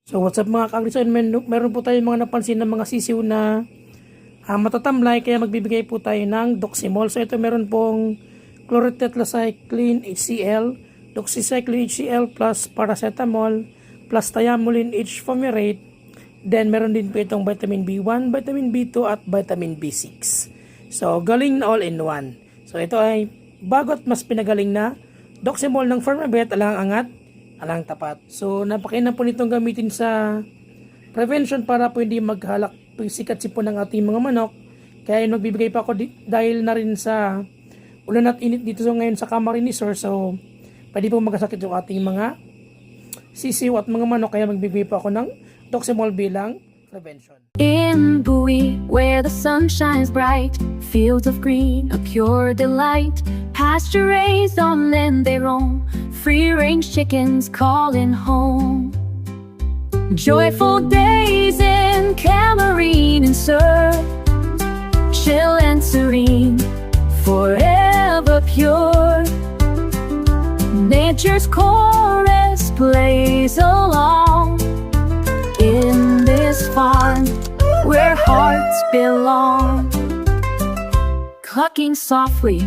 So what's up mga kaagrisan, meron po tayong mga napansin na mga sisiw na matatamlay, kaya magbibigay po tayo ng Doximol. So ito meron pong chlorotetracycline HCl, doxycycline HCl plus paracetamol plus thiamulin H fumarate. Then meron din po itong vitamin B1, vitamin B2 at vitamin B6. So galing na all in one. So ito ay bagot mas pinagaling na Doximol ng Firmabet, alang angat, alang tapat. So napakainam po nitong gamitin sa prevention para po hindi maghalak sikat sipon ng ating mga manok. Kaya nagbibigay pa ako dahil na rin sa ulan at init dito ngayon sa Camarines Resort. So pwede po magkasakit yung ating mga sisiw at mga manok, kaya magbibigay pa ako ng Doximol bilang prevention. In Bowie, where the sun shines bright, fields of green, a pure delight, pasture raised on land they roam, free-range chickens calling home. Joyful days in Camarine and Surf, chill and serene, forever pure. Nature's chorus plays along in this farm where hearts belong. Clucking softly